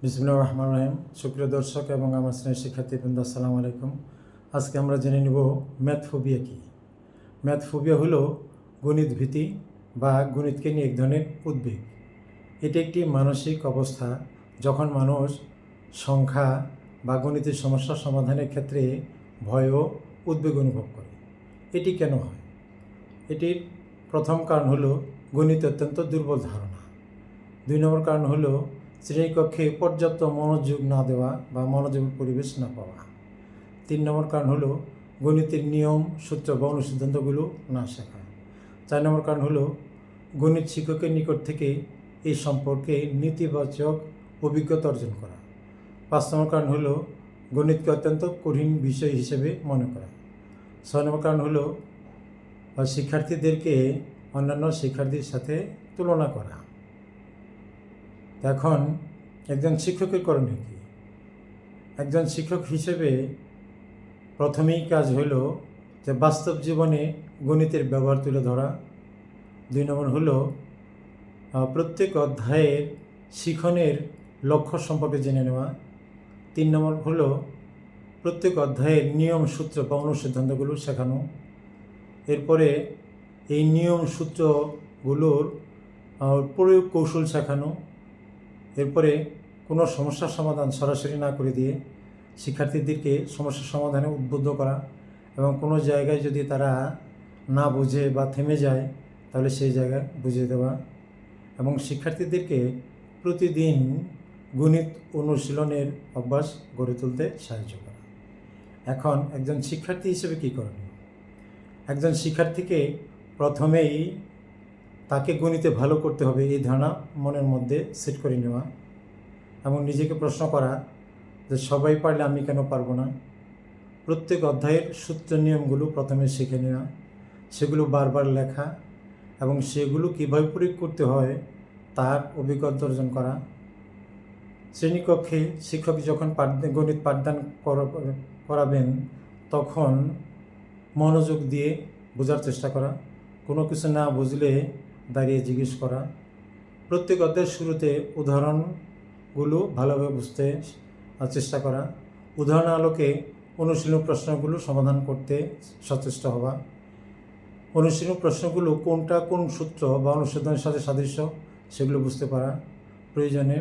বিসমিল্লাহির রহমানির রহিম। সুপ্রিয় দর্শক এবং আমার স্নেহের শিক্ষার্থীবৃন্দ, আসসালামু আলাইকুম। আজকে আমরা জেনে নেব ম্যাথ ফোবিয়া কী। ম্যাথ ফোবিয়া হলো গণিত ভীতি বা গণিতকে নিয়ে এক ধরনের উদ্বেগ। এটি একটি মানসিক অবস্থা যখন মানুষ সংখ্যা বা গণিতের সমস্যা সমাধানের ক্ষেত্রে ভয় ও উদ্বেগ অনুভব করে। এটি কেন হয়? এটির প্রথম কারণ হলো গণিত অত্যন্ত দুর্বল ধারণা। 2 নম্বর কারণ হলো শ্রেণীকক্ষে পর্যাপ্ত মনোযোগ না দেওয়া বা মনোযোগের পরিবেশ না পাওয়া। 3 নম্বর কারণ হলো গণিতের নিয়ম, সূত্র বা অনুসিদ্ধান্তগুলো না শেখা। 4 নম্বর কারণ হলো গণিত শিক্ষকের নিকট থেকে এই সম্পর্কে নেতিবাচক অভিজ্ঞতা অর্জন করা। 5 নম্বর কারণ হলো গণিতকে অত্যন্ত কঠিন বিষয় হিসেবে মনে করা। 6 নম্বর কারণ হলো শিক্ষার্থীদেরকে অন্যান্য শিক্ষার্থীর সাথে তুলনা করা। এখন একজন শিক্ষকের করণীয় কী? একজন শিক্ষক হিসেবে প্রথমেই কাজ হল যে বাস্তব জীবনে গণিতের ব্যবহার তুলে ধরা। 2 নম্বর হলো প্রত্যেক অধ্যায়ের শিখনের লক্ষ্য সম্পর্কে জেনে নেওয়া। 3 নম্বর হলো প্রত্যেক অধ্যায়ের নিয়ম, সূত্র বা অনুসিদ্ধান্তগুলো শেখানো। এরপরে এই নিয়ম সূত্রগুলোর প্রয়োগ কৌশল শেখানো। এরপরে কোনো সমস্যার সমাধান সরাসরি না করে দিয়ে শিক্ষার্থীদেরকে সমস্যার সমাধানে উদ্বুদ্ধ করা এবং কোনো জায়গায় যদি তারা না বুঝে বা থেমে যায় তাহলে সেই জায়গায় বুঝিয়ে দেওয়া এবং শিক্ষার্থীদেরকে প্রতিদিন গণিত অনুশীলনের অভ্যাস গড়ে তুলতে সাহায্য করা। এখন একজন শিক্ষার্থী হিসেবে কী করণীয়? একজন শিক্ষার্থীকে প্রথমেই তাকে গণিতে ভালো করতে হবে এই ধারণা মনের মধ্যে সেট করে নেওয়া এবং নিজেকে প্রশ্ন করা যে সবাই পারলে আমি কেন পারবো না। প্রত্যেক অধ্যায়ের সূত্র নিয়মগুলো প্রথমে শিখে নেওয়া, সেগুলো বারবার লেখা এবং সেগুলো কীভাবে প্রয়োগ করতে হয় তার অভিজ্ঞতা অর্জন করা। শ্রেণীকক্ষে শিক্ষক যখন গণিত পাঠদান করাবেন তখন মনোযোগ দিয়ে বোঝার চেষ্টা করা, কোনো কিছু না বুঝলে দাঁড়িয়ে জিজ্ঞেস করা। প্রত্যেক অধ্যায়ের শুরুতে উদাহরণগুলো ভালোভাবে বুঝতে চেষ্টা করা, উদাহরণ আলোকে অনুশীলন প্রশ্নগুলো সমাধান করতে সচেষ্ট হওয়া। অনুশীলন প্রশ্নগুলো কোনটা কোন সূত্র বা অনুসিদ্ধান্তের সাথে সাদৃশ্য সেগুলো বুঝতে পারা। প্রয়োজনে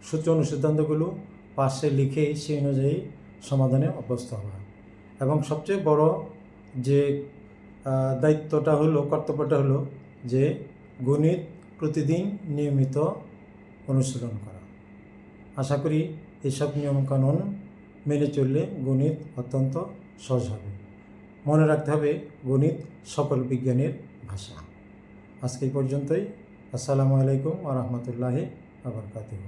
সূত্র অনুসিদ্ধান্তগুলো পাশে লিখে সেই অনুযায়ী সমাধানে অভ্যস্ত হওয়া এবং সবচেয়ে বড় যে দায়িত্বটা হলো, কর্তব্যটা হলো যে গণিত প্রতিদিন নিয়মিত অনুশীলন করা। আশা করি এইসব নিয়মকানুন মেনে চললে গণিত অত্যন্ত সহজ হবে। মনে রাখতে হবে গণিত সকল বিজ্ঞানের ভাষা। আজকে এই পর্যন্তই। আসসালামু আলাইকুম ওয়া রাহমাতুল্লাহি ওয়া বারাকাতুহু।